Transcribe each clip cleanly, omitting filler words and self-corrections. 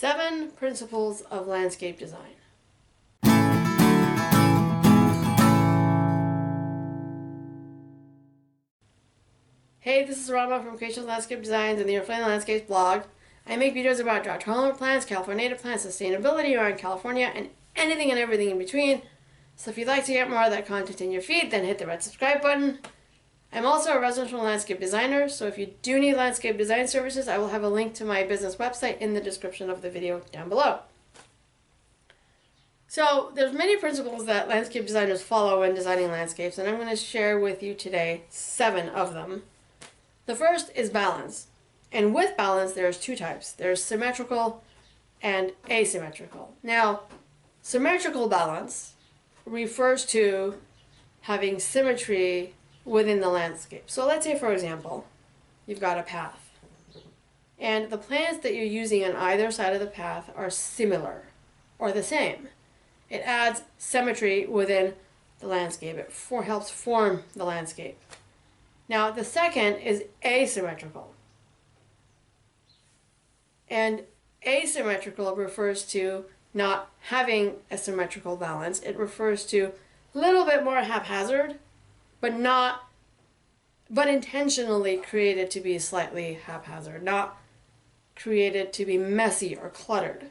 7 Principles of Landscape Design. Hey, this is Rama from Creations Landscape Designs and the Your Landscapes blog. I make videos about drought-tolerant plants, California native plants, sustainability around California, and anything and everything in between. So if you'd like to get more of that content in your feed, then hit the red subscribe button. I'm also a residential landscape designer, so if you do need landscape design services, I will have a link to my business website in the description of the video down below. So there's many principles that landscape designers follow when designing landscapes, and I'm going to share with you today 7 of them. The first is balance. And with balance, there's 2 types. There's symmetrical and asymmetrical. Now, symmetrical balance refers to having symmetry within the landscape. So let's say, for example, you've got a path. And the plants that you're using on either side of the path are similar or the same. It adds symmetry within the landscape. It helps form the landscape. Now, the second is asymmetrical. And asymmetrical refers to not having a symmetrical balance. It refers to a little bit more haphazard, but intentionally created to be slightly haphazard, not created to be messy or cluttered.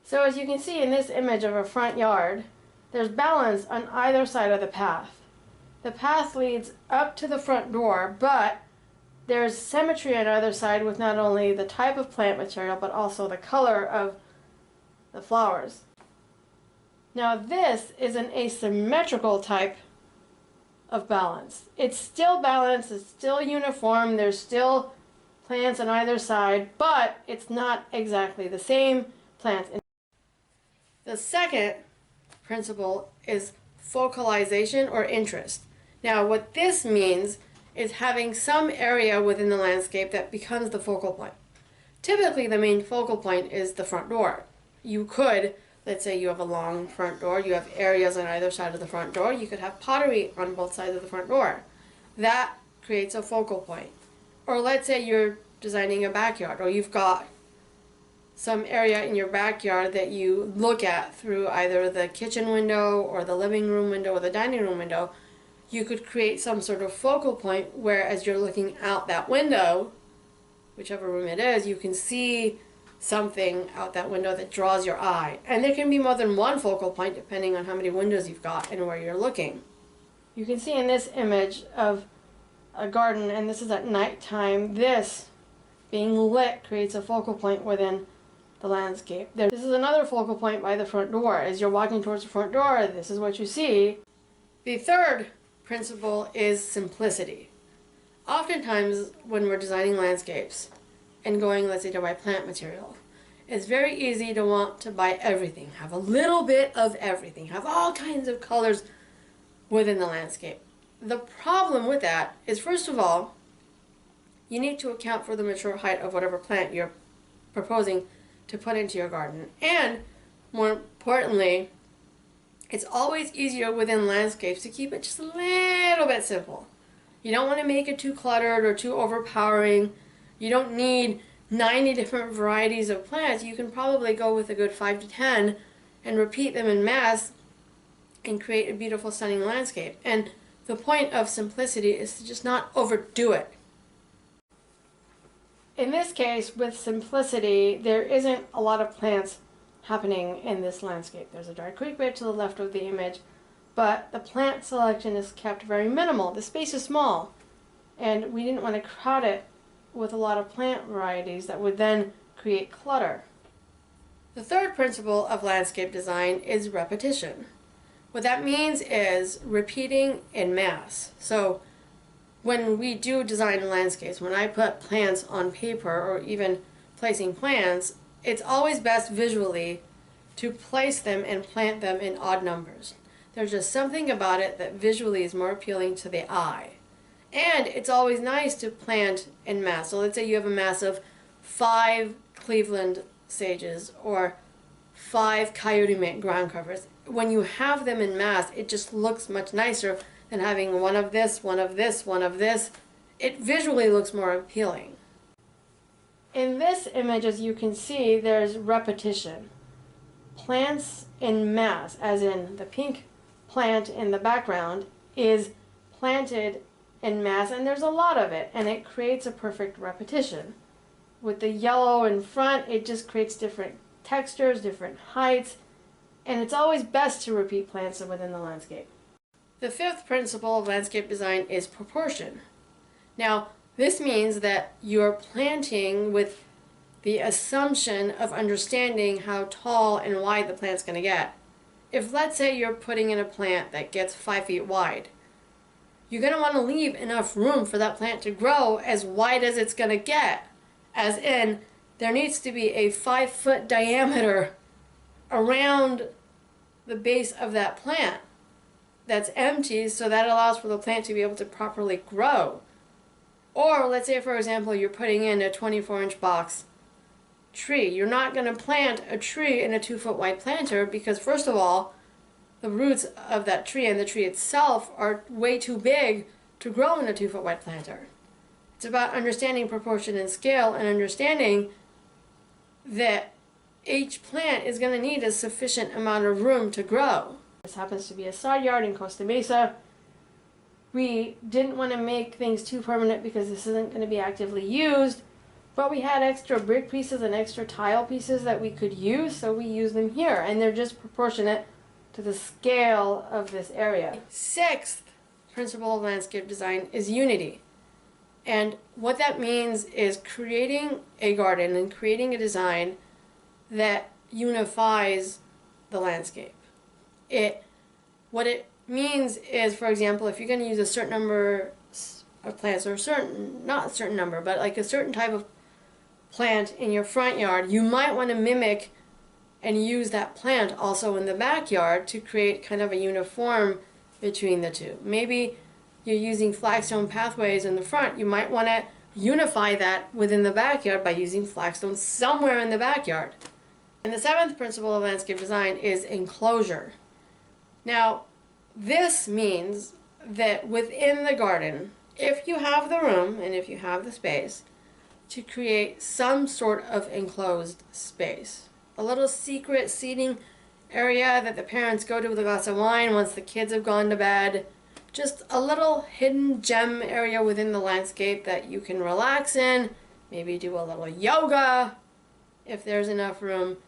So as you can see in this image of a front yard, there's balance on either side of the path. The path leads up to the front door, but there's symmetry on either side with not only the type of plant material, but also the color of the flowers. Now this is an asymmetrical type of balance. It's still balanced, it's still uniform, there's still plants on either side, but it's not exactly the same plants. The second principle is focalization or interest. Now what this means is having some area within the landscape that becomes the focal point. Typically the main focal point is the front door. You could, let's say you have a long front door, you have areas on either side of the front door, you could have pottery on both sides of the front door. That creates a focal point. Or let's say you're designing a backyard, or you've got some area in your backyard that you look at through either the kitchen window or the living room window or the dining room window. You could create some sort of focal point where as you're looking out that window, whichever room it is, you can see something out that window that draws your eye. And there can be more than one focal point depending on how many windows you've got and where you're looking. You can see in this image of a garden, and this is at nighttime, this being lit creates a focal point within the landscape. This is another focal point by the front door. As you're walking towards the front door, this is what you see. The third principle is simplicity. Oftentimes when we're designing landscapes and going, let's say, to buy plant material, it's very easy to want to buy everything, have a little bit of everything, have all kinds of colors within the landscape. The problem with that is, first of all, you need to account for the mature height of whatever plant you're proposing to put into your garden. And more importantly, it's always easier within landscapes to keep it just a little bit simple. You don't want to make it too cluttered or too overpowering. You don't need 90 different varieties of plants. You can probably go with a good 5 to 10 and repeat them in mass and create a beautiful, stunning landscape. And the point of simplicity is to just not overdo it. In this case, with simplicity, there isn't a lot of plants happening in this landscape. There's a dry creek bed to the left of the image, but the plant selection is kept very minimal. The space is small, and we didn't want to crowd it with a lot of plant varieties that would then create clutter. The third principle of landscape design is repetition. What that means is repeating in mass. So when we do design landscapes, when I put plants on paper or even placing plants, it's always best visually to place them and plant them in odd numbers. There's just something about it that visually is more appealing to the eye. And it's always nice to plant in mass. So let's say you have a mass of 5 Cleveland sages or 5 coyote mint ground covers. When you have them in mass, it just looks much nicer than having one of this, one of this, one of this. It visually looks more appealing. in this image, as you can see, there's repetition. Plants in mass, as in the pink plant in the background, is planted in mass, and there's a lot of it, and it creates a perfect repetition. With the yellow in front, it just creates different textures, different heights, and it's always best to repeat plants within the landscape. The fifth principle of landscape design is proportion. Now, this means that you're planting with the assumption of understanding how tall and wide the plant's going to get. If, let's say, you're putting in a plant that gets 5 feet wide, you're going to want to leave enough room for that plant to grow as wide as it's going to get. As in, there needs to be a 5-foot diameter around the base of that plant that's empty, so that allows for the plant to be able to properly grow. Or let's say, for example, you're putting in a 24-inch box tree. You're not going to plant a tree in a 2-foot wide planter because, first of all, the roots of that tree and the tree itself are way too big to grow in a 2-foot wide planter. It's about understanding proportion and scale and understanding that each plant is going to need a sufficient amount of room to grow. This happens to be a side yard in Costa Mesa. We didn't want to make things too permanent because this isn't going to be actively used, but we had extra brick pieces and extra tile pieces that we could use, so we use them here, and they're just proportionate to the scale of this area. Sixth principle of landscape design is unity. And what that means is creating a garden and creating a design that unifies the landscape. What it means is, for example, if you're going to use a certain number of plants, or not a certain number, but like a certain type of plant in your front yard, you might want to mimic and use that plant also in the backyard to create kind of a uniform between the two. Maybe you're using flagstone pathways in the front. You might want to unify that within the backyard by using flagstone somewhere in the backyard. And the seventh principle of landscape design is enclosure. Now, this means that within the garden, if you have the room and if you have the space, to create some sort of enclosed space. A little secret seating area that the parents go to with a glass of wine once the kids have gone to bed. Just a little hidden gem area within the landscape that you can relax in, maybe do a little yoga if there's enough room,